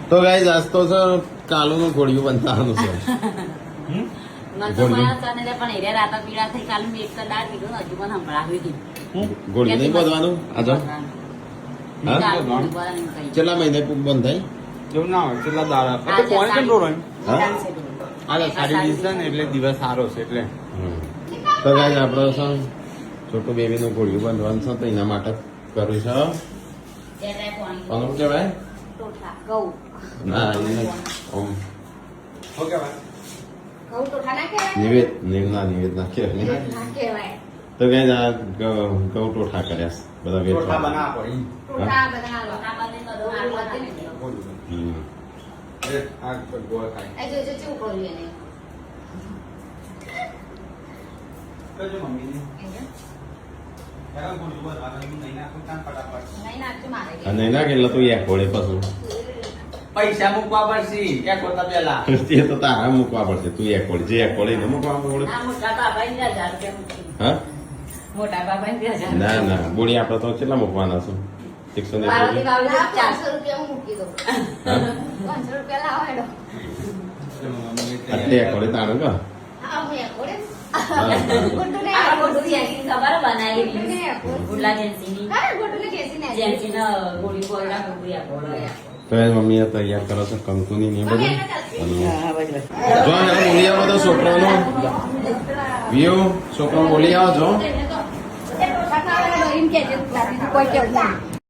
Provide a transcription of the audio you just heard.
તો ગાઈસ આજ તો સર કાલુનું ઘોડિયું બનવાનું છે. ઘોડિયું નહીં બધવાનું આજો કેટલા મહિને બંધ થાય એવું ના હોય કેટલા દાડા કોણ કંટ્રોલ હોય હા સારી દિવસ છે ને એટલે દિવસ સારો છે એટલે તો ગાઈસ આપણો સર છોટું બેબીનું ઘોડિયું બાંધવાનું છે તો એના માટે કર્યું છે કોનું કહેવાય ના ઓકે નિવેદ ના કહેવાય તો ગાઈસ આ ગૌ ટોઠા કર્યા બધા વેચવા બનાવવા પડે આ ગોળ ખાય કજો મમ્મી અને એના કેટલા તું એક ઘોડે પાછું પૈસા મૂકવા પડશે એક વખત પેલા તે તો તારા મૂકવા પડશે તું એક ઘોડે જે એક ઘોડે એને મૂકવા પડે હા ના બોડી આપડે તો કેટલા મૂકવાના છે 100 ને એક ઘોડે તારું કા મમ્મી તૈયાર કરો છો કંકુની ને બધું જો બોલી આવો તો છોકરાનો વ્યૂ છોકરો બોલી આવો છો